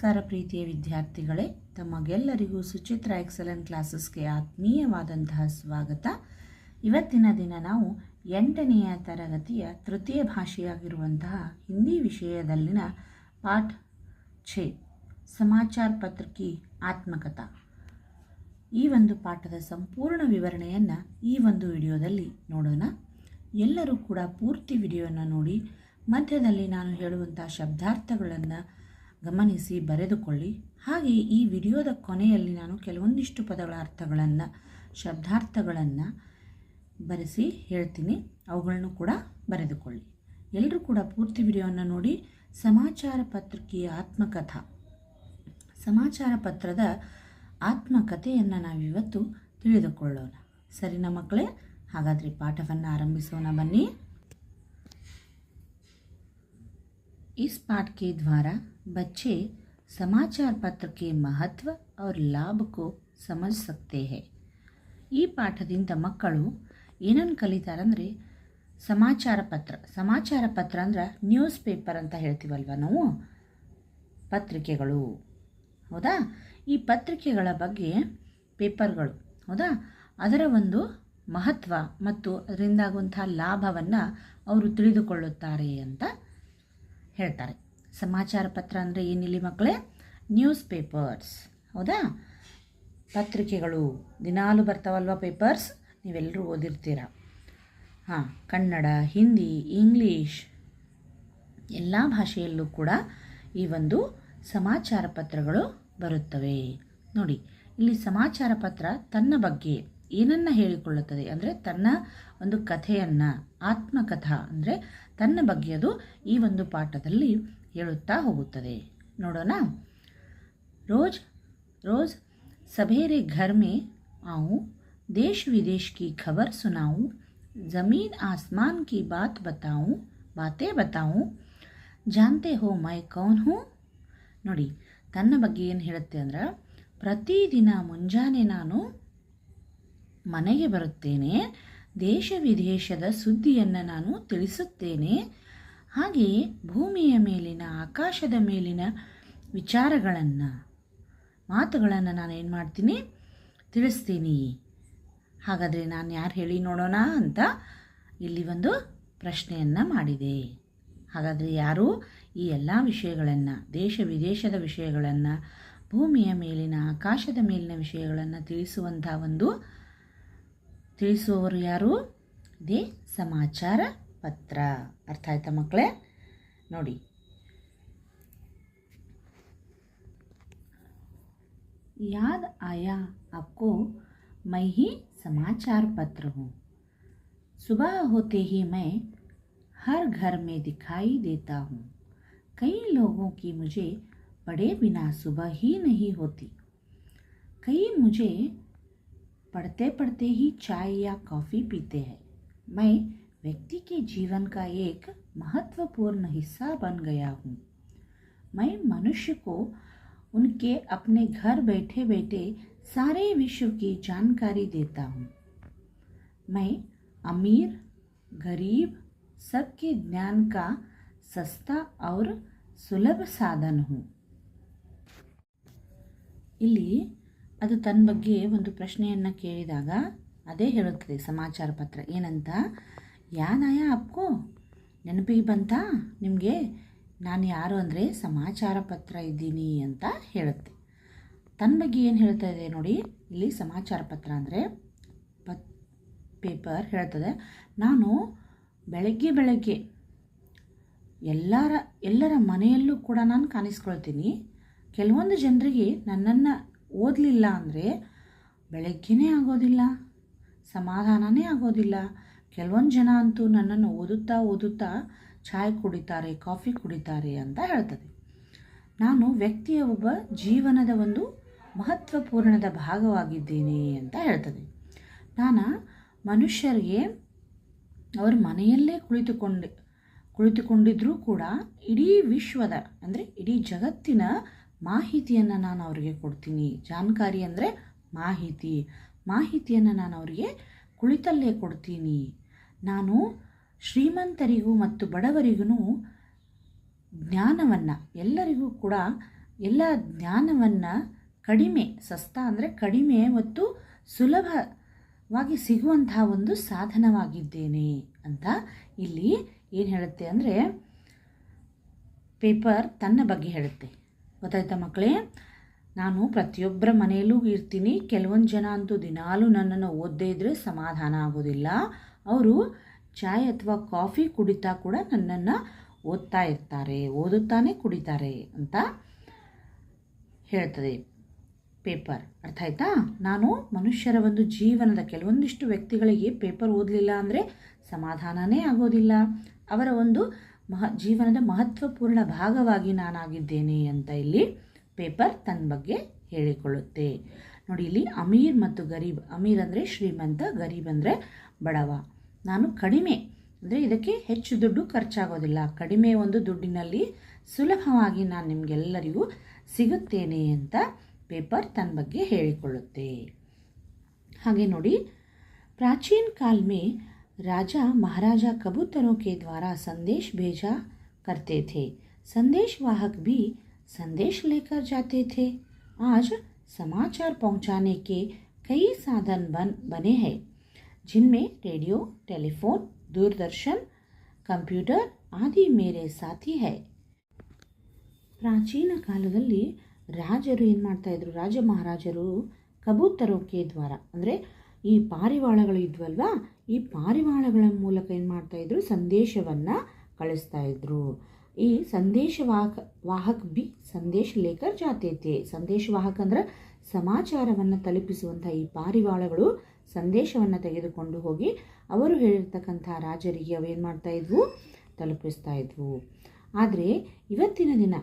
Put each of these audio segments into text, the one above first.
ನಮಸ್ಕಾರ ಪ್ರೀತಿಯ ವಿದ್ಯಾರ್ಥಿಗಳೇ, ತಮಗೆಲ್ಲರಿಗೂ ಸುಚಿತ್ರ ಎಕ್ಸಲೆಂಟ್ ಕ್ಲಾಸಸ್ಗೆ ಆತ್ಮೀಯವಾದಂತಹ ಸ್ವಾಗತ. ಇವತ್ತಿನ ದಿನ ನಾವು 8ನೆಯ ತರಗತಿಯ ತೃತೀಯ ಭಾಷೆಯಾಗಿರುವಂತಹ ಹಿಂದಿ ವಿಷಯದಲ್ಲಿನ ಪಾಠ 6 ಸಮಾಚಾರ ಪತ್ರ ಕಿ ಆತ್ಮಕಥಾ ಈ ಒಂದು ಪಾಠದ ಸಂಪೂರ್ಣ ವಿವರಣೆಯನ್ನು ಈ ಒಂದು ವಿಡಿಯೋದಲ್ಲಿ ನೋಡೋಣ. ಎಲ್ಲರೂ ಕೂಡ ಪೂರ್ತಿ ವಿಡಿಯೋನ ನೋಡಿ ಮಧ್ಯದಲ್ಲಿ ನಾನು ಹೇಳುವಂಥ ಶಬ್ದಾರ್ಥಗಳನ್ನು ಗಮನಿಸಿ ಬರೆದುಕೊಳ್ಳಿ. ಹಾಗೆ ಈ ವಿಡಿಯೋದ ಕೊನೆಯಲ್ಲಿ ನಾನು ಕೆಲವೊಂದಿಷ್ಟು ಪದಗಳ ಅರ್ಥಗಳನ್ನು ಶಬ್ದಾರ್ಥಗಳನ್ನು ಬರೆಸಿ ಹೇಳ್ತೀನಿ, ಅವುಗಳನ್ನು ಕೂಡ ಬರೆದುಕೊಳ್ಳಿ. ಎಲ್ಲರೂ ಕೂಡ ಪೂರ್ತಿ ವಿಡಿಯೋವನ್ನು ನೋಡಿ. ಸಮಾಚಾರ ಪತ್ರಿಕೆಯ ಆತ್ಮಕಥಾ, ಸಮಾಚಾರ ಪತ್ರದ ಆತ್ಮಕಥೆಯನ್ನು ನಾವಿವತ್ತು ತಿಳಿದುಕೊಳ್ಳೋಣ. ಸರಿನಾ ಮಕ್ಕಳೇ? ಹಾಗಾದರೆ ಪಾಠವನ್ನು ಆರಂಭಿಸೋಣ ಬನ್ನಿ. इस पाठ के द्वारा बच्चे समाचार पत्र के महत्व और लाभ को समझ सकते हैं. ಈ ಪಾಠದಿಂದ ಮಕ್ಕಳು ಏನನ್ನು ಕಲಿತಾರಂದರೆ ಸಮಾಚಾರ ಪತ್ರ ಅಂದ್ರೆ ನ್ಯೂಸ್ ಪೇಪರ್ ಅಂತ ಹೇಳ್ತೀವಲ್ವ ನಾವು, ಪತ್ರಿಕೆಗಳು, ಹೌದಾ? ಈ ಪತ್ರಿಕೆಗಳ ಬಗ್ಗೆ, ಪೇಪರ್ಗಳು, ಹೌದಾ, ಅದರ ಒಂದು ಮಹತ್ವ ಮತ್ತು ಅದರಿಂದಾಗುವಂಥ ಲಾಭವನ್ನು ಅವರು ತಿಳಿದುಕೊಳ್ಳುತ್ತಾರೆ ಅಂತ ಹೇಳ್ತಾರೆ. ಸಮಾಚಾರ ಪತ್ರ ಅಂದರೆ ಏನಿಲ್ಲ ಮಕ್ಕಳೇ? ನ್ಯೂಸ್ ಪೇಪರ್ಸ್, ಹೌದಾ? ಪತ್ರಿಕೆಗಳು ದಿನಾಲು ಬರ್ತಾವಲ್ವ ಪೇಪರ್ಸ್, ನೀವೆಲ್ಲರೂ ಓದಿರ್ತೀರ. ಕನ್ನಡ, ಹಿಂದಿ, ಇಂಗ್ಲೀಷ್ ಎಲ್ಲ ಭಾಷೆಯಲ್ಲೂ ಕೂಡ ಈ ಒಂದು ಸಮಾಚಾರ ಪತ್ರಗಳು ಬರುತ್ತವೆ. ನೋಡಿ, ಇಲ್ಲಿ ಸಮಾಚಾರ ಪತ್ರ ತನ್ನ ಬಗ್ಗೆ ಏನನ್ನು ಹೇಳಿಕೊಳ್ಳುತ್ತದೆ ಅಂದರೆ ತನ್ನ ಒಂದು ಕಥೆಯನ್ನು, ಆತ್ಮಕಥಾ ಅಂದರೆ ತನ್ನ ಬಗ್ಗೆ ಅದು ಈ ಒಂದು ಪಾಠದಲ್ಲಿ ಹೇಳುತ್ತಾ ಹೋಗುತ್ತದೆ. ನೋಡೋಣ. ರೋಜ್ ರೋಜ್ ಸವೇरे घर में आऊँ, देश विदेश की खबर सुनाऊँ, ज़मीन आसमान की बातें बताऊँ, जानते हो मैं कौन हूँ. ನೋಡಿ, ತನ್ನ ಬಗ್ಗೆ ಏನು ಹೇಳುತ್ತೆ ಅಂದ್ರೆ, ಪ್ರತಿದಿನ ಮುಂಜಾನೆ ನಾನು ಮನೆಗೆ ಬರುತ್ತೇನೆ, ದೇಶ ವಿದೇಶದ ಸುದ್ದಿಯನ್ನು ನಾನು ತಿಳಿಸುತ್ತೇನೆ, ಹಾಗೆಯೇ ಭೂಮಿಯ ಮೇಲಿನ, ಆಕಾಶದ ಮೇಲಿನ ವಿಚಾರಗಳನ್ನು, ಮಾತುಗಳನ್ನು ನಾನು ಏನು ಮಾಡ್ತೀನಿ, ತಿಳಿಸ್ತೀನಿ. ಹಾಗಾದರೆ ನಾನು ಯಾರು ಹೇಳಿ ನೋಡೋಣ ಅಂತ ಇಲ್ಲಿ ಒಂದು ಪ್ರಶ್ನೆಯನ್ನು ಮಾಡಿದೆ. ಹಾಗಾದರೆ ಯಾರು ಈ ಎಲ್ಲ ವಿಷಯಗಳನ್ನು, ದೇಶ ವಿದೇಶದ ವಿಷಯಗಳನ್ನು, ಭೂಮಿಯ ಮೇಲಿನ, ಆಕಾಶದ ಮೇಲಿನ ವಿಷಯಗಳನ್ನು ತಿಳಿಸುವವರು ಯಾರು? ಇದೇ ಸಮಾಚಾರ ಪತ್ರ. ಅರ್ಥ ಆಯ್ತಾ ಮಕ್ಕಳೇ? ನೋಡಿ, याद आया आपको, मैं ही समाचार पत्र हूँ. सुबह होते ही मैं हर घर में दिखाई देता हूँ. कई लोगों की मुझे पढ़े बिना सुबह ही नहीं होती. कई मुझे पढ़ते पढ़ते ही चाय या कॉफ़ी पीते हैं. मैं व्यक्ति के जीवन का एक महत्वपूर्ण हिस्सा बन गया हूँ. मैं मनुष्य को उनके अपने घर बैठे बैठे सारे विश्व की जानकारी देता हूँ. मैं अमीर गरीब सबके ज्ञान का सस्ता और सुलभ साधन हूँ. ಇಲ್ಲಿ ಅದು ತನ್ನ ಬಗ್ಗೆ ಒಂದು ಪ್ರಶ್ನೆಯನ್ನು ಕೇಳಿದಾಗ ಅದೇ ಹೇಳುತ್ತದೆ ಸಮಾಚಾರ ಪತ್ರ. ಏನಂತ? ಯಾನಾಯ ಅಪ್ಕೋ, ನೆನಪಿಗೆ ಬಂತಾ ನಿಮಗೆ ನಾನು ಯಾರು ಅಂದರೆ ಸಮಾಚಾರ ಪತ್ರ ಇದ್ದೀನಿ ಅಂತ ಹೇಳುತ್ತೆ. ತನ್ನ ಬಗ್ಗೆ ಏನು ಹೇಳ್ತಾ ಇದೆ ನೋಡಿ, ಇಲ್ಲಿ ಸಮಾಚಾರ ಪತ್ರ ಅಂದರೆ ಪೇಪರ್ ಹೇಳ್ತದೆ, ನಾನು ಬೆಳಗ್ಗೆ ಎಲ್ಲರ ಮನೆಯಲ್ಲೂ ಕೂಡ ನಾನು ಕಾಣಿಸ್ಕೊಳ್ತೀನಿ. ಕೆಲವೊಂದು ಜನರಿಗೆ ನನ್ನನ್ನು ಓದಲಿಲ್ಲ ಅಂದರೆ ಬೆಳಗ್ಗೆನೇ ಆಗೋದಿಲ್ಲ, ಸಮಾಧಾನನೇ ಆಗೋದಿಲ್ಲ. ಕೆಲವೊಂದು ಜನ ಅಂತೂ ನನ್ನನ್ನು ಓದುತ್ತಾ ಚಾಯ್ ಕುಡಿತಾರೆ, ಕಾಫಿ ಕುಡಿತಾರೆ ಅಂತ ಹೇಳ್ತದೆ. ನಾನು ವ್ಯಕ್ತಿಯ ಒಬ್ಬ ಜೀವನದ ಒಂದು ಮಹತ್ವಪೂರ್ಣದ ಭಾಗವಾಗಿದ್ದೇನೆ ಅಂತ ಹೇಳ್ತದೆ. ನಾನು ಮನುಷ್ಯರಿಗೆ ಅವ್ರ ಮನೆಯಲ್ಲೇ ಕುಳಿತುಕೊಂಡಿದ್ರೂ ಕೂಡ ಇಡೀ ವಿಶ್ವದ ಅಂದರೆ ಇಡೀ ಜಗತ್ತಿನ ಮಾಹಿತಿಯನ್ನು ನಾನು ಅವರಿಗೆ ಕೊಡ್ತೀನಿ. ಜಾಣಕಾರಿ ಅಂದರೆ ಮಾಹಿತಿಯನ್ನು ನಾನು ಅವರಿಗೆ ಕುಳಿತಲ್ಲೇ ಕೊಡ್ತೀನಿ. ನಾನು ಶ್ರೀಮಂತರಿಗೂ ಮತ್ತು ಬಡವರಿಗೂ ಜ್ಞಾನವನ್ನು, ಎಲ್ಲರಿಗೂ ಕೂಡ ಎಲ್ಲ ಜ್ಞಾನವನ್ನು ಕಡಿಮೆ, ಸಸ್ತಾ ಅಂದರೆ ಕಡಿಮೆ ಮತ್ತು ಸುಲಭವಾಗಿ ಸಿಗುವಂತಹ ಒಂದು ಸಾಧನವಾಗಿದ್ದೇನೆ ಅಂತ ಇಲ್ಲಿ ಏನು ಹೇಳುತ್ತೆ ಅಂದರೆ ಪೇಪರ್ ತನ್ನ ಬಗ್ಗೆ ಹೇಳುತ್ತೆ. ಗೊತ್ತಾಯ್ತಾ ಮಕ್ಕಳೇ? ನಾನು ಪ್ರತಿಯೊಬ್ಬರ ಮನೆಯಲ್ಲೂ ಇರ್ತೀನಿ. ಕೆಲವೊಂದು ಜನ ಅಂತೂ ದಿನಾಲೂ ನನ್ನನ್ನು ಓದದೇ ಇದ್ದರೆ ಸಮಾಧಾನ ಆಗೋದಿಲ್ಲ. ಅವರು ಚಾಯ್ ಅಥವಾ ಕಾಫಿ ಕುಡಿತಾ ಕೂಡ ನನ್ನನ್ನು ಓದ್ತಾ ಇರ್ತಾರೆ, ಓದುತ್ತಾನೆ ಕುಡಿತಾರೆ ಅಂತ ಹೇಳ್ತದೆ ಪೇಪರ್. ಅರ್ಥ ಆಯ್ತಾ? ನಾನು ಮನುಷ್ಯರ ಒಂದು ಜೀವನದ ಕೆಲವೊಂದಿಷ್ಟು ವ್ಯಕ್ತಿಗಳಿಗೆ ಪೇಪರ್ ಓದಲಿಲ್ಲ ಅಂದರೆ ಸಮಾಧಾನವೇ ಆಗೋದಿಲ್ಲ. ಅವರ ಒಂದು ಜೀವನದ ಮಹತ್ವಪೂರ್ಣ ಭಾಗವಾಗಿ ನಾನಾಗಿದ್ದೇನೆ ಅಂತ ಇಲ್ಲಿ ಪೇಪರ್ ತನ್ನ ಬಗ್ಗೆ ಹೇಳಿಕೊಳ್ಳುತ್ತೆ. ನೋಡಿ, ಇಲ್ಲಿ ಅಮೀರ್ ಮತ್ತು ಗರೀಬ್. ಅಮೀರ್ ಅಂದರೆ ಶ್ರೀಮಂತ, ಗರೀಬ್ ಅಂದರೆ ಬಡವ. ನಾನು ಕಡಿಮೆ ಅಂದರೆ ಇದಕ್ಕೆ ಹೆಚ್ಚು ದುಡ್ಡು ಖರ್ಚಾಗೋದಿಲ್ಲ, ಕಡಿಮೆ ಒಂದು ದುಡ್ಡಿನಲ್ಲಿ ಸುಲಭವಾಗಿ ನಾನು ನಿಮಗೆಲ್ಲರಿಗೂ ಸಿಗುತ್ತೇನೆ ಅಂತ ಪೇಪರ್ ತನ್ನ ಬಗ್ಗೆ ಹೇಳಿಕೊಳ್ಳುತ್ತೆ. ಹಾಗೆ ನೋಡಿ, प्राचीन काल में राजा महाराजा कबूतरों के द्वारा संदेश भेजा करते थे। संदेशवाहक भी संदेश लेकर जाते थे। आज समाचार पहुंचाने के कई साधन बने हैं, जिनमें रेडियो, टेलीफोन, दूरदर्शन, कंप्यूटर आदि मेरे साथी है। ಪ್ರಾಚೀನ ಕಾಲದಲ್ಲಿ ರಾಜರು ಏನು ಮಾಡ್ತಾಯಿದ್ರು, ರಾಜ ಮಹಾರಾಜರು ಕಬೂತರೋಕೆ ದ್ವಾರ ಅಂದರೆ ಈ ಪಾರಿವಾಳಗಳು ಇದ್ವಲ್ವಾ, ಈ ಪಾರಿವಾಳಗಳ ಮೂಲಕ ಏನು ಮಾಡ್ತಾಯಿದ್ರು, ಸಂದೇಶವನ್ನು ಕಳಿಸ್ತಾಯಿದ್ರು. ಈ ವಾಹಕ್ ಬಿ ಸಂದೇಶ ಲೇಕರ್ ಜಾತೈತೆ. ಸಂದೇಶವಾಹಕ ಅಂದರೆ ಸಮಾಚಾರವನ್ನು ತಲುಪಿಸುವಂಥ ಈ ಪಾರಿವಾಳಗಳು ಸಂದೇಶವನ್ನು ತೆಗೆದುಕೊಂಡು ಹೋಗಿ ಅವರು ಹೇಳಿರ್ತಕ್ಕಂಥ ರಾಜರಿಗೆ ಅವೇನು ಮಾಡ್ತಾಯಿದ್ವು, ತಲುಪಿಸ್ತಾಯಿದ್ವು. ಆದರೆ ಇವತ್ತಿನ ದಿನ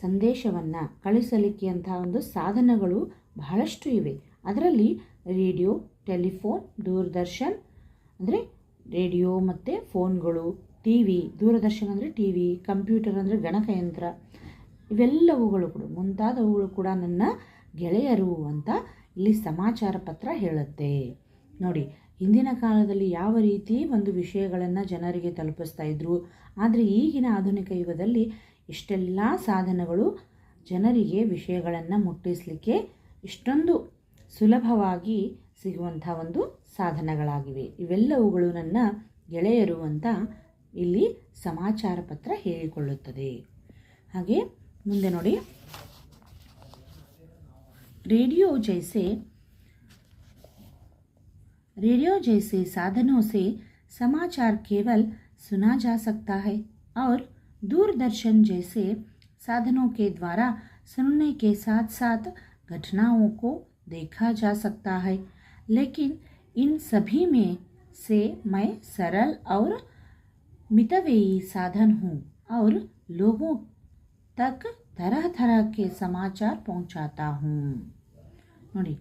ಸಂದೇಶವನ್ನು ಕಳಿಸಲಿಕ್ಕೆ ಅಂಥ ಒಂದು ಸಾಧನಗಳು ಬಹಳಷ್ಟು ಇವೆ. ಅದರಲ್ಲಿ ರೇಡಿಯೋ, ಟೆಲಿಫೋನ್, ದೂರದರ್ಶನ್ ಅಂದರೆ ರೇಡಿಯೋ ಮತ್ತು ಫೋನ್ಗಳು, ಟಿ ವಿ, ದೂರದರ್ಶನ ಅಂದರೆ ಟಿ ವಿ, ಕಂಪ್ಯೂಟರ್ ಅಂದರೆ ಗಣಕಯಂತ್ರ, ಇವೆಲ್ಲವುಗಳು ಕೂಡ ಮುಂತಾದವುಗಳು ಕೂಡ ನನ್ನ ಗೆಳೆಯರು ಅಂತ ಇಲ್ಲಿ ಸಮಾಚಾರ ಪತ್ರ ಹೇಳುತ್ತೆ. ನೋಡಿ, ಹಿಂದಿನ ಕಾಲದಲ್ಲಿ ಯಾವ ರೀತಿ ಒಂದು ವಿಷಯಗಳನ್ನು ಜನರಿಗೆ ತಲುಪಿಸ್ತಾ ಇದ್ರು, ಆದರೆ ಈಗಿನ ಆಧುನಿಕ ಯುಗದಲ್ಲಿ ಇಷ್ಟೆಲ್ಲ ಸಾಧನಗಳು ಜನರಿಗೆ ವಿಷಯಗಳನ್ನು ಮುಟ್ಟಿಸಲಿಕ್ಕೆ ಇಷ್ಟೊಂದು ಸುಲಭವಾಗಿ ಸಿಗುವಂಥ ಒಂದು ಸಾಧನಗಳಾಗಿವೆ. ಇವೆಲ್ಲವುಗಳು ನನ್ನ ಗೆಳೆಯರು ಅಂತ ಇಲ್ಲಿ ಸಮಾಚಾರ ಪತ್ರ ಹೇಳಿಕೊಳ್ಳುತ್ತದೆ. ಹಾಗೆ ಮುಂದೆ ನೋಡಿ, रेडियो जैसे साधनों से समाचार केवल सुना जा सकता है और दूरदर्शन जैसे साधनों के द्वारा सुनने के साथ साथ घटनाओं को देखा जा सकता है। लेकिन इन सभी में से मैं सरल और मितव्ययी साधन हूँ और लोगों तक तरह तरह के समाचार पहुँचाता हूँ. ನೋಡಿ,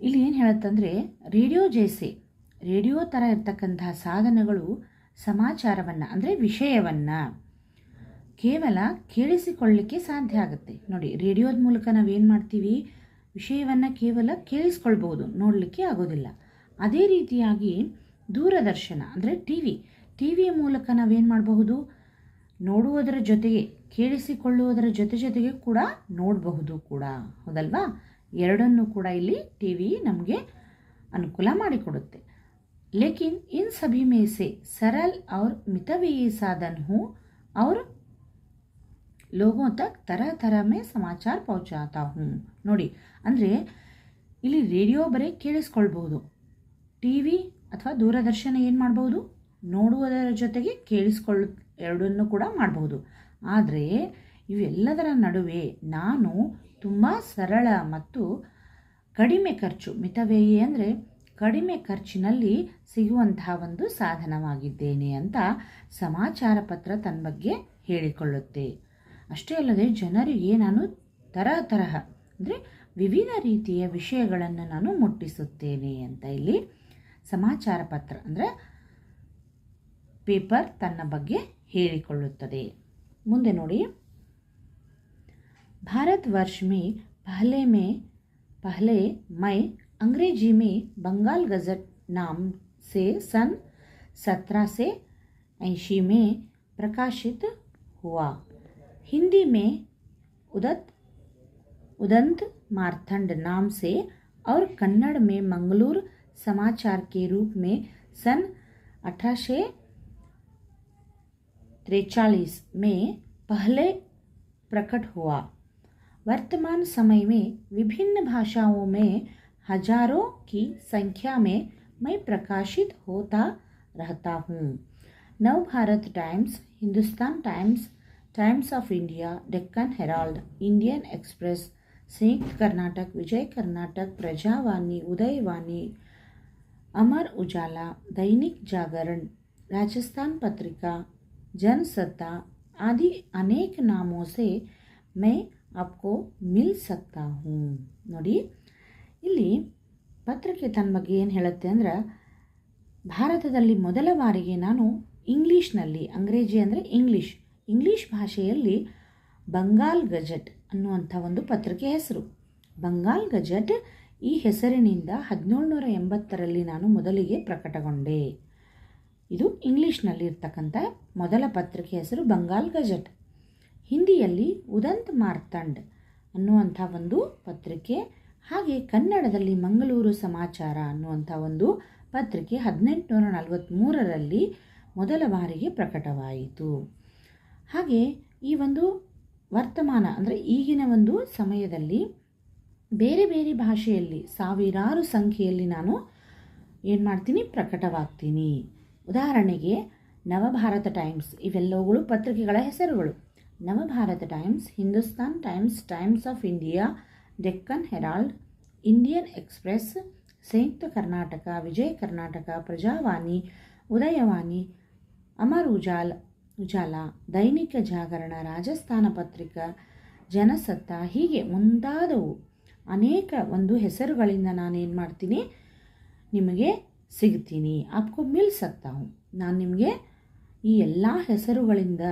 ಇಲ್ಲಿ ಏನು ಹೇಳುತ್ತಂದರೆ, ರೇಡಿಯೋ ಥರ ಇರ್ತಕ್ಕಂಥ ಸಾಧನಗಳು ಸಮಾಚಾರವನ್ನು ಅಂದರೆ ವಿಷಯವನ್ನು ಕೇವಲ ಕೇಳಿಸಿಕೊಳ್ಳಲಿಕ್ಕೆ ಸಾಧ್ಯ ಆಗುತ್ತೆ. ನೋಡಿ, ರೇಡಿಯೋದ ಮೂಲಕ ನಾವೇನು ಮಾಡ್ತೀವಿ, ವಿಷಯವನ್ನು ಕೇವಲ ಕೇಳಿಸ್ಕೊಳ್ಬೋದು, ನೋಡಲಿಕ್ಕೆ ಆಗೋದಿಲ್ಲ. ಅದೇ ರೀತಿಯಾಗಿ ದೂರದರ್ಶನ ಅಂದರೆ ಟಿ ವಿಯ ಮೂಲಕ ನಾವೇನು ಮಾಡಬಹುದು, ನೋಡುವುದರ ಜೊತೆಗೆ ಕೇಳಿಸಿಕೊಳ್ಳುವುದರ ಜೊತೆಗೆ ಕೂಡ ನೋಡಬಹುದು ಕೂಡ, ಹೌದಲ್ವಾ? ಎರಡನ್ನೂ ಕೂಡ ಇಲ್ಲಿ ಟಿ ವಿ ನಮಗೆ ಅನುಕೂಲ ಮಾಡಿಕೊಡುತ್ತೆ. ಲೇಕಿನ್ ಇನ್ ಸಭಿ ಮೇ ಸೆ ಸರಲ್ ಔರ್ ಮಿತವ್ಯಯಿ ಸಾಧನ್ ಹೂँ और लोगों तक तरह तरह में समाचार पहुँचाता हूँ. ನೋಡಿ, ಅಂದರೆ ಇಲ್ಲಿ ರೇಡಿಯೋ ಬರೀ ಕೇಳಿಸ್ಕೊಳ್ಬಹುದು, ಟಿ ವಿ ಅಥವಾ ದೂರದರ್ಶನ ಏನು ಮಾಡಬಹುದು, ನೋಡುವುದರ ಜೊತೆಗೆ ಎರಡನ್ನೂ ಕೂಡ ಮಾಡಬಹುದು. ಆದರೆ ಇವೆಲ್ಲದರ ನಡುವೆ ನಾನು ತುಂಬ ಸರಳ ಮತ್ತು ಕಡಿಮೆ ಖರ್ಚು, ಮಿತವ್ಯಯಿ ಅಂದರೆ ಕಡಿಮೆ ಖರ್ಚಿನಲ್ಲಿ ಸಿಗುವಂತಹ ಒಂದು ಸಾಧನವಾಗಿದ್ದೇನೆ ಅಂತ ಸಮಾಚಾರ ಪತ್ರ ತನ್ನ ಬಗ್ಗೆ ಹೇಳಿಕೊಳ್ಳುತ್ತೆ. ಅಷ್ಟೇ ಅಲ್ಲದೆ ಜನರಿಗೆ ನಾನು ತರಹ ಅಂದರೆ ವಿವಿಧ ರೀತಿಯ ವಿಷಯಗಳನ್ನು ನಾನು ಮುಟ್ಟಿಸುತ್ತೇನೆ ಅಂತ ಇಲ್ಲಿ ಸಮಾಚಾರ ಪತ್ರ ಅಂದರೆ ಪೇಪರ್ ತನ್ನ ಬಗ್ಗೆ ಹೇಳಿಕೊಳ್ಳುತ್ತದೆ. ಮುಂದೆ ನೋಡಿ, भारत वर्ष में पहले मैं अंग्रेजी में बंगाल गज़ट नाम से सन 1780 में प्रकाशित हुआ। हिंदी में उदंत मार्तंड नाम से और कन्नड़ में मंगलूर समाचार के रूप में सन 1843 में पहले प्रकट हुआ। वर्तमान समय में विभिन्न भाषाओं में हजारों की संख्या में मैं प्रकाशित होता रहता हूँ। Navbharat times, Hindustan times, times of India, Deccan Herald, Indian express, संयुक्त कर्नाटक, विजय कर्नाटक, प्रजावाणी, उदयवाणी, अमर उजाला, दैनिक जागरण, राजस्थान पत्रिका, जनसत्ता आदि अनेक नामों से मैं आपको मिल सकता हूँ। ನೋಡಿ, ಇಲ್ಲಿ ಪತ್ರಿಕೆ ತನ್ನ ಬಗ್ಗೆ ಏನು ಹೇಳುತ್ತೆ ಅಂದ್ರೆ, ಭಾರತದಲ್ಲಿ ಮೊದಲ ಬಾರಿಗೆ ನಾನು ಇಂಗ್ಲೀಷ್ನಲ್ಲಿ, ಅಂಗ್ರೇಜಿ ಅಂದರೆ ಇಂಗ್ಲೀಷ್ ಭಾಷೆಯಲ್ಲಿ ಬಂಗಾಲ್ ಗಜೆಟ್ ಅನ್ನುವಂಥ ಒಂದು ಪತ್ರಿಕೆ ಹೆಸರು. ಬಂಗಾಲ್ ಗಜೆಟ್ ಈ ಹೆಸರಿನಿಂದ 1780ರಲ್ಲಿ ನಾನು ಮೊದಲಿಗೆ ಪ್ರಕಟಗೊಂಡೆ. ಇದು ಇಂಗ್ಲೀಷ್ನಲ್ಲಿ ಇರ್ತಕ್ಕಂಥ ಮೊದಲ ಪತ್ರಿಕೆ ಹೆಸರು ಬಂಗಾಲ್ ಗಜೆಟ್. ಹಿಂದಿಯಲ್ಲಿ ಉದಂತ್ ಮಾರ್ತಂಡ್ ಅನ್ನುವಂಥ ಒಂದು ಪತ್ರಿಕೆ, ಹಾಗೆ ಕನ್ನಡದಲ್ಲಿ ಮಂಗಳೂರು ಸಮಾಚಾರ ಅನ್ನುವಂಥ ಒಂದು ಪತ್ರಿಕೆ 1843ರಲ್ಲಿ ಮೊದಲ ಬಾರಿಗೆ ಪ್ರಕಟವಾಯಿತು. ಹಾಗೆ ಈ ಒಂದು ವರ್ತಮಾನ ಅಂದರೆ ಈಗಿನ ಒಂದು ಸಮಯದಲ್ಲಿ ಬೇರೆ ಬೇರೆ ಭಾಷೆಯಲ್ಲಿ ಸಾವಿರಾರು ಸಂಖ್ಯೆಯಲ್ಲಿ ನಾನು ಏನು ಮಾಡ್ತೀನಿ, ಪ್ರಕಟವಾಗ್ತೀನಿ. ಉದಾಹರಣೆಗೆ ನವಭಾರತ ಟೈಮ್ಸ್, ಇವೆಲ್ಲವುಗಳು ಪತ್ರಿಕೆಗಳ ಹೆಸರುಗಳು. Navbharat Times, Hindustan Times, Times of India, Deccan Herald, Indian Express, Samyukta Karnataka, Vijaya Karnataka, Prajavani, Udayavani, Amar Ujala, Dainik Jagran, Rajasthan Patrika, Jansatta, ಹೀಗೆ ಮುಂತಾದವು ಅನೇಕ ಒಂದು ಹೆಸರುಗಳಿಂದ ನಾನೇನು ಮಾಡ್ತೀನಿ, ನಿಮಗೆ ಸಿಗ್ತೀನಿ. ಆಪ್ಕೋ ಮಿಲ್ ಸಕ್ತಾ ಹೂँ. ನಾನು ನಿಮಗೆ ಈ ಎಲ್ಲ ಹೆಸರುಗಳಿಂದ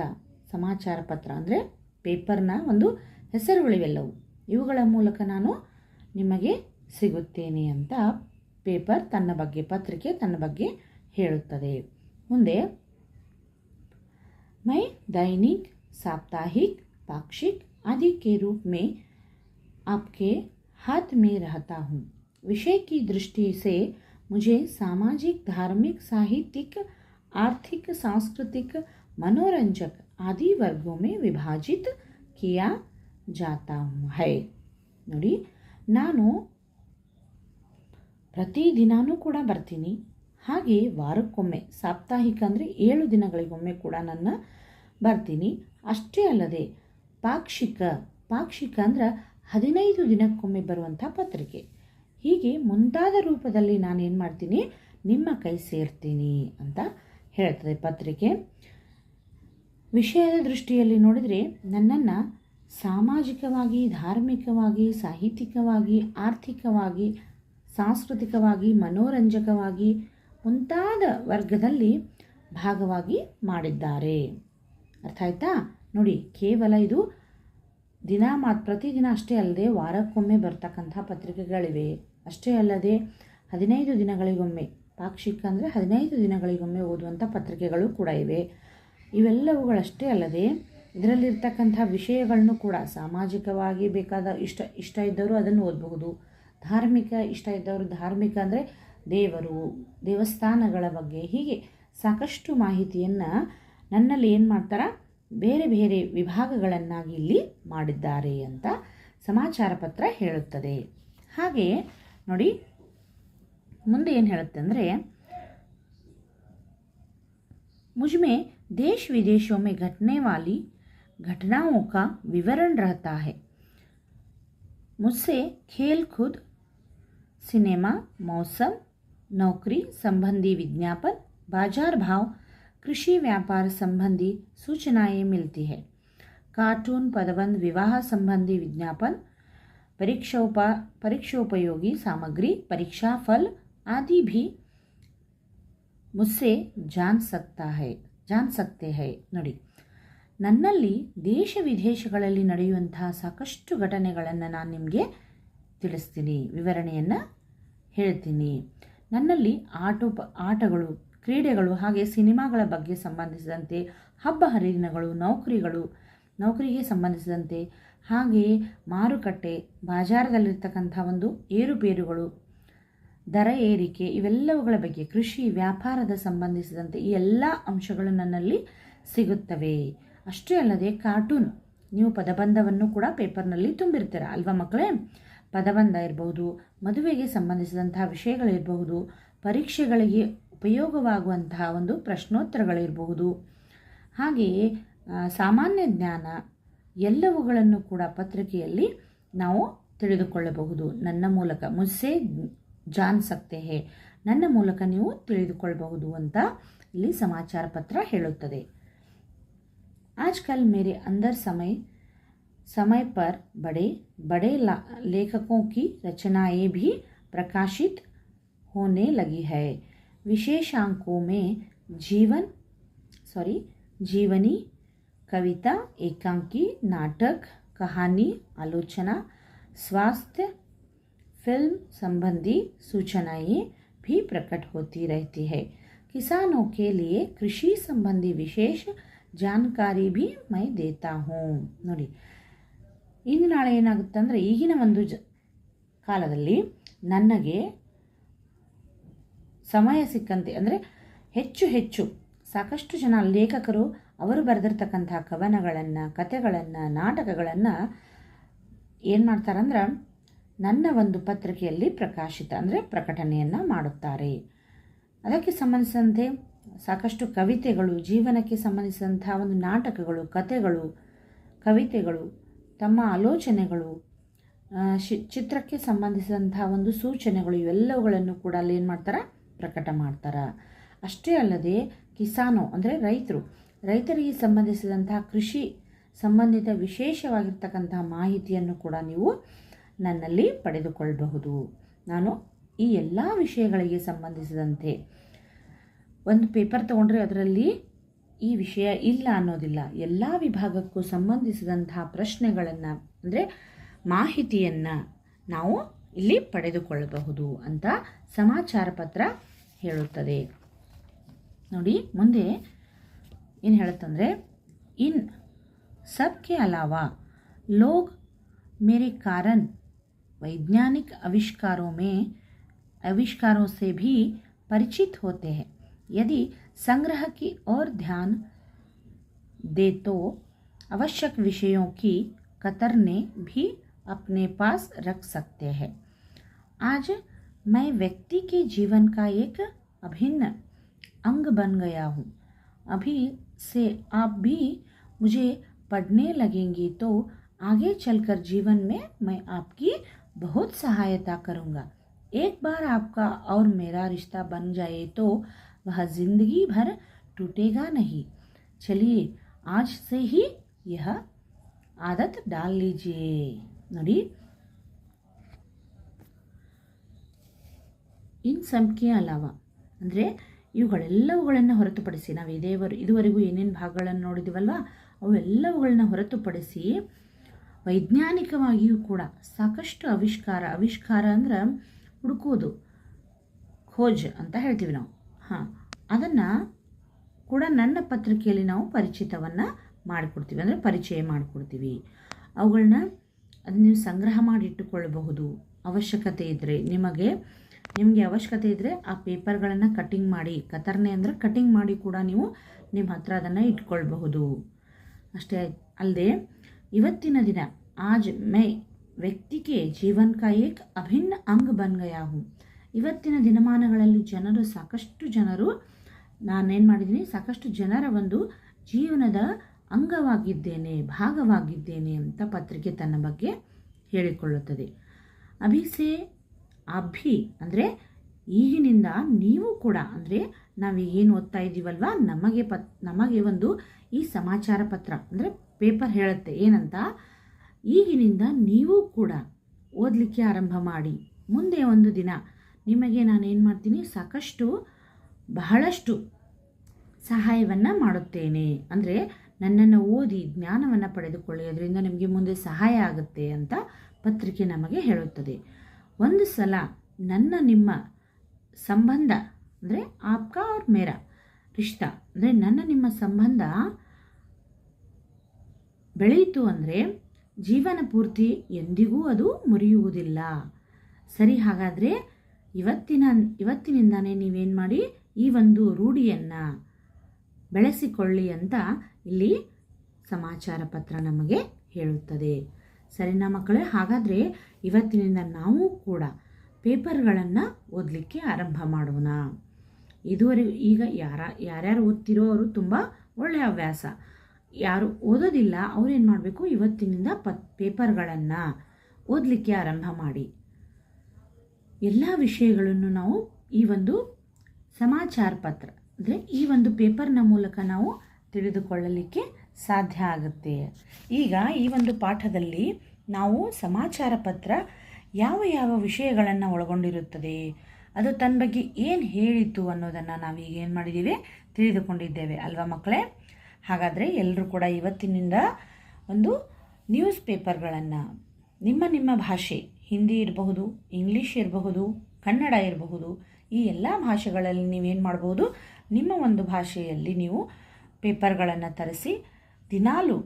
ಸಮಾಚಾರ ಪತ್ರ ಅಂದರೆ ಪೇಪರ್ನ ಒಂದು ಹೆಸರುಗಳಿವೆಲ್ಲವು, ಇವುಗಳ ಮೂಲಕ ನಾನು ನಿಮಗೆ ಸಿಗುತ್ತೇನೆ ಅಂತ ಪತ್ರಿಕೆ ತನ್ನ ಬಗ್ಗೆ ಹೇಳುತ್ತದೆ. ಮುಂದೆ मैं दैनिक, साप्ताहिक, पाक्षिक आदि के रूप में आपके हाथ में रहता हूँ. विषय की दृष्टि से मुझे सामाजिक, धार्मिक, साहित्यिक, आर्थिक, सांस्कृतिक, मनोरंजक आदि वर्गों में विभाजित किया जाता है. ನೋಡಿ, ನಾನು ಪ್ರತಿದಿನಾನೂ ಕೂಡ ಬರ್ತೀನಿ. ಹಾಗೆ ವಾರಕ್ಕೊಮ್ಮೆ, ಸಾಪ್ತಾಹಿಕ ಅಂದರೆ 7 ದಿನಗಳಿಗೊಮ್ಮೆ ಕೂಡ ನನ್ನ ಬರ್ತೀನಿ. ಅಷ್ಟೇ ಅಲ್ಲದೆ ಪಾಕ್ಷಿಕ ಅಂದರೆ 15 ದಿನಕ್ಕೊಮ್ಮೆ ಬರುವಂಥ ಪತ್ರಿಕೆ. ಹೀಗೆ ಮುಂತಾದ ರೂಪದಲ್ಲಿ ನಾನೇನು ಮಾಡ್ತೀನಿ, ನಿಮ್ಮ ಕೈ ಸೇರ್ತೀನಿ ಅಂತ ಹೇಳ್ತದೆ ಪತ್ರಿಕೆ. ವಿಷಯದ ದೃಷ್ಟಿಯಲ್ಲಿ ನೋಡಿದರೆ ನನ್ನನ್ನು ಸಾಮಾಜಿಕವಾಗಿ, ಧಾರ್ಮಿಕವಾಗಿ, ಸಾಹಿತ್ಯಿಕವಾಗಿ, ಆರ್ಥಿಕವಾಗಿ, ಸಾಂಸ್ಕೃತಿಕವಾಗಿ, ಮನೋರಂಜಕವಾಗಿ ಮುಂತಾದ ವರ್ಗದಲ್ಲಿ ಭಾಗವಾಗಿ ಮಾಡಿದ್ದಾರೆ. ಅರ್ಥ ಆಯ್ತಾ? ನೋಡಿ, ಕೇವಲ ಇದು ಪ್ರತಿದಿನ ಅಷ್ಟೇ ಅಲ್ಲದೆ ವಾರಕ್ಕೊಮ್ಮೆ ಬರ್ತಕ್ಕಂಥ ಪತ್ರಿಕೆಗಳಿವೆ. ಅಷ್ಟೇ ಅಲ್ಲದೆ 15 ದಿನಗಳಿಗೊಮ್ಮೆ, ಪಾಕ್ಷಿಕ ಅಂದರೆ 15 ದಿನಗಳಿಗೊಮ್ಮೆ ಓದುವಂಥ ಪತ್ರಿಕೆಗಳು ಕೂಡ ಇವೆ. ಇವೆಲ್ಲವುಗಳಷ್ಟೇ ಅಲ್ಲದೆ ಇದರಲ್ಲಿರ್ತಕ್ಕಂಥ ವಿಷಯಗಳನ್ನು ಕೂಡ ಸಾಮಾಜಿಕವಾಗಿ ಬೇಕಾದ ಇಷ್ಟ ಇದ್ದವರು ಅದನ್ನು ಓದಬಹುದು. ಧಾರ್ಮಿಕ ಇಷ್ಟ ಇದ್ದವರು, ಧಾರ್ಮಿಕ ಅಂದರೆ ದೇವರು, ದೇವಸ್ಥಾನಗಳ ಬಗ್ಗೆ, ಹೀಗೆ ಸಾಕಷ್ಟು ಮಾಹಿತಿಯನ್ನು ನನ್ನಲ್ಲಿ ಏನು ಮಾಡ್ತಾರೆ, ಬೇರೆ ಬೇರೆ ವಿಭಾಗಗಳನ್ನಾಗಿ ಇಲ್ಲಿ ಮಾಡಿದ್ದಾರೆ ಅಂತ ಸಮಾಚಾರ ಪತ್ರ ಹೇಳುತ್ತದೆ. ಹಾಗೆ ನೋಡಿ, ಮುಂದೆ ಏನು ಹೇಳುತ್ತೆ ಅಂದರೆ, मुझमें देश विदेशों में घटने वाली घटनाओं का विवरण रहता है. मुझसे खेल कूद, सिनेमा, मौसम, नौकरी संबंधी विज्ञापन, बाजार भाव, कृषि व्यापार संबंधी सूचनाएं मिलती है. कार्टून, पदबंध, विवाह संबंधी विज्ञापन, परीक्षोपयोगी सामग्री, परीक्षा फल आदि भी ಮುಸ್ಸೆ ಜಾನ್ ಸಕ್ತೆ ಹೈ. ನೋಡಿ, ನನ್ನಲ್ಲಿ ದೇಶ ವಿದೇಶಗಳಲ್ಲಿ ನಡೆಯುವಂತಹ ಸಾಕಷ್ಟು ಘಟನೆಗಳನ್ನು ನಾನು ನಿಮಗೆ ತಿಳಿಸ್ತೀನಿ, ವಿವರಣೆಯನ್ನು ಹೇಳ್ತೀನಿ. ನನ್ನಲ್ಲಿ ಆಟಗಳು, ಕ್ರೀಡೆಗಳು, ಹಾಗೆ ಸಿನಿಮಾಗಳ ಬಗ್ಗೆ ಸಂಬಂಧಿಸಿದಂತೆ, ಹಬ್ಬ ಹರಿದಿನಗಳು, ನೌಕರಿಗೆ ಸಂಬಂಧಿಸಿದಂತೆ, ಹಾಗೆಯೇ ಮಾರುಕಟ್ಟೆ ಬಾಜಾರದಲ್ಲಿರ್ತಕ್ಕಂಥ ಒಂದು ಏರುಪೇರುಗಳು, ದರ ಏರಿಕೆ, ಇವೆಲ್ಲವುಗಳ ಬಗ್ಗೆ, ಕೃಷಿ ವ್ಯಾಪಾರದ ಸಂಬಂಧಿಸಿದಂತೆ ಈ ಎಲ್ಲ ಅಂಶಗಳು ನನ್ನಲ್ಲಿ ಸಿಗುತ್ತವೆ. ಅಷ್ಟೇ ಅಲ್ಲದೆ ಕಾರ್ಟೂನ್, ನೀವು ಪದಬಂಧವನ್ನು ಕೂಡ ಪೇಪರ್ನಲ್ಲಿ ತುಂಬಿರ್ತೀರ ಅಲ್ವಾ ಮಕ್ಕಳೇ? ಪದಬಂಧ ಇರಬಹುದು, ಮದುವೆಗೆ ಸಂಬಂಧಿಸಿದಂತಹ ವಿಷಯಗಳಿರಬಹುದು, ಪರೀಕ್ಷೆಗಳಿಗೆ ಉಪಯೋಗವಾಗುವಂತಹ ಒಂದು ಪ್ರಶ್ನೋತ್ತರಗಳಿರಬಹುದು, ಹಾಗೆಯೇ ಸಾಮಾನ್ಯ ಜ್ಞಾನ ಎಲ್ಲವುಗಳನ್ನು ಕೂಡ ಪತ್ರಿಕೆಯಲ್ಲಿ ನಾವು ತಿಳಿದುಕೊಳ್ಳಬಹುದು. ನನ್ನ ಮೂಲಕ ಮುಜ್ಸೆ ಜಾನ್ ಸಕ್ತೆ ಹೇ, ನನ್ನ ಮೂಲಕ ನೀವು ತಿಳಿದುಕೊಳ್ಳಬಹುದು ಅಂತ ಇಲ್ಲಿ ಸಮಾಚಾರ ಪತ್ರ ಹೇಳುತ್ತದೆ. आजकल मेरे अंदर समय समय पर बड़े बड़े लेखकों की रचनाएं भी प्रकाशित होने लगी है. विशेषांकों में जीवनी, कविता, एकांकी, नाटक, कहानी, आलोचना, स्वास्थ्य, फिल्म संबंधी सूचनाएं भी प्रकट होती रहती है. किसानों के लिए कृषि संबंधी विशेष ಜಾನ್ಕಾರಿ ಭೀ ಮೈ ದೇತಾ ಹೂँ. ನೋಡಿ, ಇಂದು ನಾಳೆ ಏನಾಗುತ್ತೆ ಅಂದರೆ, ಈಗಿನ ಒಂದು ಕಾಲದಲ್ಲಿ ನನಗೆ ಸಮಯ ಸಿಕ್ಕಂತೆ ಅಂದರೆ ಹೆಚ್ಚು ಸಾಕಷ್ಟು ಜನ ಲೇಖಕರು ಅವರು ಬರೆದಿರ್ತಕ್ಕಂಥ ಕವನಗಳನ್ನು, ಕಥೆಗಳನ್ನು, ನಾಟಕಗಳನ್ನು ಏನು ಮಾಡ್ತಾರಂದ್ರೆ ನನ್ನ ಒಂದು ಪತ್ರಿಕೆಯಲ್ಲಿ ಪ್ರಕಟಣೆಯನ್ನು ಮಾಡುತ್ತಾರೆ. ಅದಕ್ಕೆ ಸಂಬಂಧಿಸಿದಂತೆ ಸಾಕಷ್ಟು ಕವಿತೆಗಳು, ಜೀವನಕ್ಕೆ ಸಂಬಂಧಿಸಿದಂಥ ಒಂದು ನಾಟಕಗಳು, ಕಥೆಗಳು, ಕವಿತೆಗಳು, ತಮ್ಮ ಆಲೋಚನೆಗಳು, ಚಿತ್ರಕ್ಕೆ ಸಂಬಂಧಿಸಿದಂಥ ಒಂದು ಸೂಚನೆಗಳು, ಇವೆಲ್ಲವುಗಳನ್ನು ಕೂಡ ಅಲ್ಲಿ ಏನು ಮಾಡ್ತಾರೆ, ಪ್ರಕಟ ಮಾಡ್ತಾರೆ. ಅಷ್ಟೇ ಅಲ್ಲದೆ ಕಿಸಾನೋ ಅಂದರೆ ರೈತರಿಗೆ ಸಂಬಂಧಿಸಿದಂತಹ ಕೃಷಿ ಸಂಬಂಧಿತ ವಿಶೇಷವಾಗಿರ್ತಕ್ಕಂತಹ ಮಾಹಿತಿಯನ್ನು ಕೂಡ ನೀವು ನನ್ನಲ್ಲಿ ಪಡೆದುಕೊಳ್ಳಬಹುದು. ನಾನು ಈ ಎಲ್ಲ ವಿಷಯಗಳಿಗೆ ಸಂಬಂಧಿಸಿದಂತೆ ಒಂದು ಪೇಪರ್ ತೊಗೊಂಡ್ರೆ ಅದರಲ್ಲಿ ಈ ವಿಷಯ ಇಲ್ಲ ಅನ್ನೋದಿಲ್ಲ. ಎಲ್ಲ ವಿಭಾಗಕ್ಕೂ ಸಂಬಂಧಿಸಿದಂತಹ ಪ್ರಶ್ನೆಗಳನ್ನು ಅಂದರೆ ಮಾಹಿತಿಯನ್ನು ನಾವು ಇಲ್ಲಿ ಪಡೆದುಕೊಳ್ಳಬಹುದು ಅಂತ ಸಮಾಚಾರ ಪತ್ರ ಹೇಳುತ್ತದೆ. ನೋಡಿ ಮುಂದೆ ಏನು ಹೇಳುತ್ತಂದರೆ, ಇನ್ सबके अलावा लोग मेरे कारण वैज्ञानिक आविष्कारों से भी परिचित होते हैं. यदि संग्रह की ओर ध्यान दे तो आवश्यक विषयों की कतरने भी अपने पास रख सकते हैं. आज मैं व्यक्ति के जीवन का एक अभिन्न अंग बन गया हूँ. अभी से आप भी मुझे पढ़ने लगेंगी तो आगे चलकर जीवन में मैं आपकी बहुत सहायता करूँगा. एक बार आपका और मेरा रिश्ता बन जाए तो वह जिंदगी भर टूटेगा नहीं. चलिए आज से ही यह आदत डाल लीजिए. ನೋಡಿ, ಇನ್ ಸಂಖ್ಯೆ ಅಲಾವ ಅಂದರೆ ಇವುಗಳೆಲ್ಲವುಗಳನ್ನು ಹೊರತುಪಡಿಸಿ ನಾವು ಇದುವರೆಗೂ ಏನೇನು ಭಾಗಗಳನ್ನು ನೋಡಿದ್ದೀವಲ್ವ ಅವೆಲ್ಲವುಗಳನ್ನ ಹೊರತುಪಡಿಸಿ ವೈಜ್ಞಾನಿಕವಾಗಿಯೂ ಕೂಡ ಸಾಕಷ್ಟು ಆವಿಷ್ಕಾರ ಅಂದ್ರೆ ಹುಡುಕೋದು, ಖೋಜ್ ಅಂತ ಹೇಳ್ತೀವಿ ನಾವು. ಅದನ್ನು ಕೂಡ ನನ್ನ ಪತ್ರಿಕೆಯಲ್ಲಿ ನಾವು ಪರಿಚಯವನ್ನು ಮಾಡಿಕೊಡ್ತೀವಿ. ಅವುಗಳನ್ನ ನೀವು ಸಂಗ್ರಹ ಮಾಡಿಟ್ಟುಕೊಳ್ಳಬಹುದು. ಅವಶ್ಯಕತೆ ಇದ್ದರೆ ನಿಮಗೆ ಅವಶ್ಯಕತೆ ಇದ್ದರೆ ಆ ಪೇಪರ್ಗಳನ್ನು ಕಟಿಂಗ್ ಮಾಡಿ, ಕತರ್ನೆ ಅಂದರೆ ಕಟಿಂಗ್ ಮಾಡಿ ಕೂಡ ನೀವು ನಿಮ್ಮ ಹತ್ರ ಅದನ್ನು ಇಟ್ಕೊಳ್ಬಹುದು. ಅಷ್ಟೇ ಅಲ್ಲದೆ ಇವತ್ತಿನ ದಿನ ಆಜ್ ಮೈ ವ್ಯಕ್ತಿಗೆ ಜೀವನ್ ಕಾ ಏಕ್ ಅಭಿನ್ನ ಅಂಗ ಬನ್ ಗಯಾ ಹೂँ. ಇವತ್ತಿನ ದಿನಮಾನಗಳಲ್ಲಿ ಸಾಕಷ್ಟು ಜನರು ಸಾಕಷ್ಟು ಜನರ ಒಂದು ಜೀವನದ ಅಂಗವಾಗಿದ್ದೇನೆ, ಭಾಗವಾಗಿದ್ದೇನೆ ಅಂತ ಪತ್ರಿಕೆ ತನ್ನ ಬಗ್ಗೆ ಹೇಳಿಕೊಳ್ಳುತ್ತದೆ. ಅಭಿ ಅಂದರೆ ಈಗಿನಿಂದ ನೀವು ಕೂಡ ಅಂದರೆ ನಾವೀಗೇನು ಓದ್ತಾ ಇದ್ದೀವಲ್ವ, ನಮಗೆ ಒಂದು ಈ ಸಮಾಚಾರ ಪತ್ರ ಅಂದರೆ ಪೇಪರ್ ಹೇಳುತ್ತೆ ಏನಂತ, ಈಗಿನಿಂದ ನೀವು ಕೂಡ ಓದಲಿಕ್ಕೆ ಆರಂಭ ಮಾಡಿ. ಮುಂದೆ ಒಂದು ದಿನ ನಿಮಗೆ ನಾನೇನು ಮಾಡ್ತೀನಿ, ಬಹಳಷ್ಟು ಸಹಾಯವನ್ನು ಮಾಡುತ್ತೇನೆ. ಅಂದರೆ ನನ್ನನ್ನು ಓದಿ ಜ್ಞಾನವನ್ನು ಪಡೆದುಕೊಳ್ಳಿ, ಅದರಿಂದ ನಿಮಗೆ ಮುಂದೆ ಸಹಾಯ ಆಗುತ್ತೆ ಅಂತ ಪತ್ರಿಕೆ ನಮಗೆ ಹೇಳುತ್ತದೆ. ಒಂದು ಸಲ ನಿಮ್ಮ ಸಂಬಂಧ ಅಂದರೆ ಆಪ್ಕಾ ಔರ್ ಮೇರಾ ರಿಶ್ತಾ ಅಂದರೆ ನಿಮ್ಮ ಸಂಬಂಧ ಬೆಳೆಯಿತು ಅಂದರೆ ಜೀವನ ಪೂರ್ತಿ ಎಂದಿಗೂ ಅದು ಮುರಿಯುವುದಿಲ್ಲ. ಸರಿ, ಹಾಗಾದರೆ ಇವತ್ತಿನಿಂದಾನೇ ನೀವೇನು ಮಾಡಿ ಈ ಒಂದು ರೂಢಿಯನ್ನು ಬೆಳೆಸಿಕೊಳ್ಳಿ ಅಂತ ಇಲ್ಲಿ ಸಮಾಚಾರ ಪತ್ರ ನಮಗೆ ಹೇಳುತ್ತದೆ. ಸರಿನಾ ಮಕ್ಕಳೇ? ಹಾಗಾದರೆ ಇವತ್ತಿನಿಂದ ನಾವು ಕೂಡ ಪೇಪರ್ಗಳನ್ನು ಓದಲಿಕ್ಕೆ ಆರಂಭ ಮಾಡೋಣ. ಇದುವರೆಗೂ ಈಗ ಯಾರ್ಯಾರು ಓದ್ತಿರೋ ಅವರು ತುಂಬ ಒಳ್ಳೆಯ ಹವ್ಯಾಸ. ಯಾರು ಓದೋದಿಲ್ಲ ಅವ್ರೇನು ಮಾಡಬೇಕು, ಇವತ್ತಿನಿಂದ ಪೇಪರ್ಗಳನ್ನು ಓದಲಿಕ್ಕೆ ಆರಂಭ ಮಾಡಿ. ಎಲ್ಲ ವಿಷಯಗಳನ್ನು ನಾವು ಈ ಒಂದು ಸಮಾಚಾರ ಪತ್ರ ಅಂದರೆ ಈ ಒಂದು ಪೇಪರ್ನ ಮೂಲಕ ನಾವು ತಿಳಿದುಕೊಳ್ಳಲಿಕ್ಕೆ ಸಾಧ್ಯ ಆಗುತ್ತೆ. ಈಗ ಈ ಒಂದು ಪಾಠದಲ್ಲಿ ನಾವು ಸಮಾಚಾರ ಪತ್ರ ಯಾವ ಯಾವ ವಿಷಯಗಳನ್ನು ಒಳಗೊಂಡಿರುತ್ತದೆ, ಅದು ತನ್ನ ಬಗ್ಗೆ ಏನು ಹೇಳಿತು ಅನ್ನೋದನ್ನು ನಾವೀಗ ಏನು ಮಾಡಿದ್ದೀವಿ, ತಿಳಿದುಕೊಂಡಿದ್ದೇವೆ ಅಲ್ವಾ ಮಕ್ಕಳೇ? ಹಾಗಾದರೆ ಎಲ್ಲರೂ ಕೂಡ ಇವತ್ತಿನಿಂದ ಒಂದು ನ್ಯೂಸ್ ಪೇಪರ್ಗಳನ್ನು ನಿಮ್ಮ ಭಾಷೆ, ಹಿಂದಿ ಇರಬಹುದು, ಇಂಗ್ಲೀಷ್ ಇರಬಹುದು, ಕನ್ನಡ ಇರಬಹುದು, ಈ ಎಲ್ಲ ಭಾಷೆಗಳಲ್ಲಿ ನೀವೇನು ಮಾಡ್ಬೋದು, ನಿಮ್ಮ ಒಂದು ಭಾಷೆಯಲ್ಲಿ ನೀವು ಪೇಪರ್ಗಳನ್ನು ತರಿಸಿ ದಿನಾಲೂ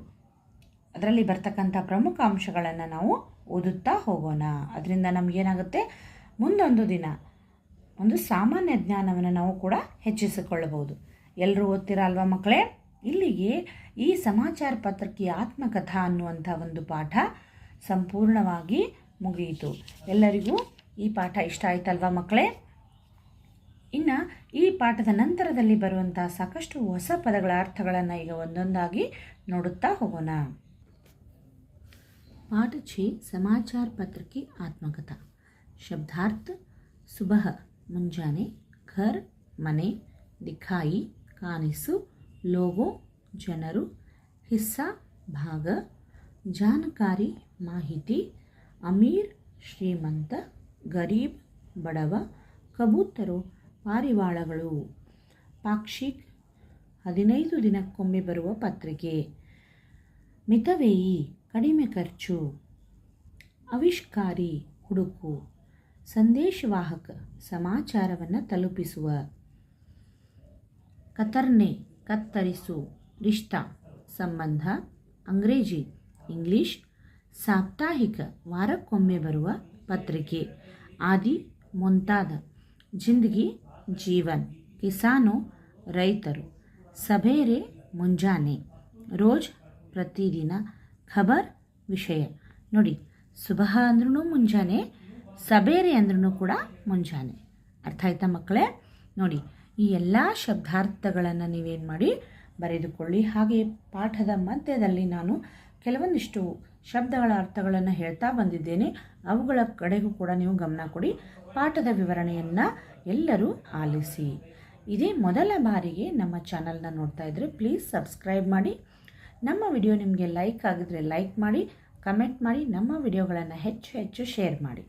ಅದರಲ್ಲಿ ಬರ್ತಕ್ಕಂಥ ಪ್ರಮುಖ ಅಂಶಗಳನ್ನು ನಾವು ಓದುತ್ತಾ ಹೋಗೋಣ. ಅದರಿಂದ ನಮಗೇನಾಗುತ್ತೆ, ಮುಂದೊಂದು ದಿನ ಒಂದು ಸಾಮಾನ್ಯ ಜ್ಞಾನವನ್ನು ನಾವು ಕೂಡ ಹೆಚ್ಚಿಸಿಕೊಳ್ಳಬಹುದು. ಎಲ್ಲರೂ ಓದ್ತೀರಾ ಅಲ್ವಾ ಮಕ್ಕಳೇ? ಇಲ್ಲಿಗೆ ಈ ಸಮಾಚಾರ ಪತ್ರಕ್ಕೆ ಆತ್ಮಕಥಾ ಅನ್ನುವಂಥ ಒಂದು ಪಾಠ ಸಂಪೂರ್ಣವಾಗಿ ಮುಗಿಯಿತು. ಎಲ್ಲರಿಗೂ ಈ ಪಾಠ ಇಷ್ಟ ಆಯ್ತಲ್ವಾ ಮಕ್ಕಳೇ? ಇನ್ನು ಈ ಪಾಠದ ನಂತರದಲ್ಲಿ ಬರುವಂಥ ಸಾಕಷ್ಟು ಹೊಸ ಪದಗಳ ಅರ್ಥಗಳನ್ನು ಈಗ ಒಂದೊಂದಾಗಿ ನೋಡುತ್ತಾ ಹೋಗೋಣ. पाठ 6 समाचार पत्र की आत्मकथा. शब्दार्थ: सुबह ಮುಂಜಾನೆ, घर ಮನೆ, दिखाई ಕಾಣಿಸು, लोगों ಜನರು, हिस्सा ಭಾಗ, जानकारी ಮಾಹಿತಿ, अमीर ಶ್ರೀಮಂತ, ಗರೀಬ್ ಬಡವ, ಕಬೂತರು ಪಾರಿವಾಳಗಳು, ಪಾಕ್ಷಿಕ್ 15 ದಿನಕ್ಕೊಮ್ಮೆ ಬರುವ ಪತ್ರಿಕೆ, ಮಿತವ್ಯಯಿ ಕಡಿಮೆ ಖರ್ಚು, ಆವಿಷ್ಕಾರಿ ಹುಡುಕು, ಸಂದೇಶವಾಹಕ ಸಮಾಚಾರವನ್ನು ತಲುಪಿಸುವ, ಕತರ್ನೆ ಕತ್ತರಿಸು, ರಿಶ್ತಾ ಸಂಬಂಧ, ಅಂಗ್ರೇಜಿ ಇಂಗ್ಲಿಷ್, ಸಾಪ್ತಾಹಿಕ ವಾರಕ್ಕೊಮ್ಮೆ ಬರುವ ಪತ್ರಿಕೆ, ಆದಿ ಮುಂತಾದ, ಜಿಂದಗಿ ಜೀವನ್, ಕಿಸಾನೋ ರೈತರು, ಸಬೇರೆ ಮುಂಜಾನೆ, ರೋಜ್ ಪ್ರತಿದಿನ, ಖಬರ್ ವಿಷಯ. ನೋಡಿ, ಸುಬಹ ಅಂದ್ರೂ ಮುಂಜಾನೆ, ಸಬೇರೆ ಅಂದ್ರೂ ಕೂಡ ಮುಂಜಾನೆ. ಅರ್ಥ ಆಯ್ತಾ ಮಕ್ಕಳೇ? ನೋಡಿ, ಈ ಎಲ್ಲ ಶಬ್ದಾರ್ಥಗಳನ್ನು ನೀವೇನು ಮಾಡಿ ಬರೆದುಕೊಳ್ಳಿ. ಹಾಗೆ ಪಾಠದ ಮಧ್ಯದಲ್ಲಿ ನಾನು ಕೆಲವೊಂದಿಷ್ಟು ಶಬ್ದಗಳ ಅರ್ಥಗಳನ್ನು ಹೇಳ್ತಾ ಬಂದಿದ್ದೇನೆ. ಅವುಗಳ ಕಡೆಗೂ ಕೂಡ ನೀವು ಗಮನ ಕೊಡಿ. ಪಾಠದ ವಿವರಣೆಯನ್ನು ಎಲ್ಲರೂ ಆಲಿಸಿ. ಇದೇ ಮೊದಲ ಬಾರಿಗೆ ನಮ್ಮ ಚಾನಲ್ನ ನೋಡ್ತಾ ಇದ್ದರೆ ಪ್ಲೀಸ್ ಸಬ್ಸ್ಕ್ರೈಬ್ ಮಾಡಿ. ನಮ್ಮ ವಿಡಿಯೋ ನಿಮಗೆ ಲೈಕ್ ಆಗಿದ್ರೆ ಲೈಕ್ ಮಾಡಿ, ಕಮೆಂಟ್ ಮಾಡಿ, ನಮ್ಮ ವಿಡಿಯೋಗಳನ್ನು ಹೆಚ್ಚು ಶೇರ್ ಮಾಡಿ.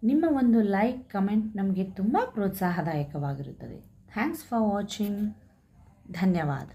ನಿಮ್ಮ ಒಂದು ಲೈಕ್ ಕಮೆಂಟ್ ನಮಗೆ ತುಂಬ ಪ್ರೋತ್ಸಾಹದಾಯಕವಾಗಿರುತ್ತದೆ. Thanks for watching. ಧನ್ಯವಾದ.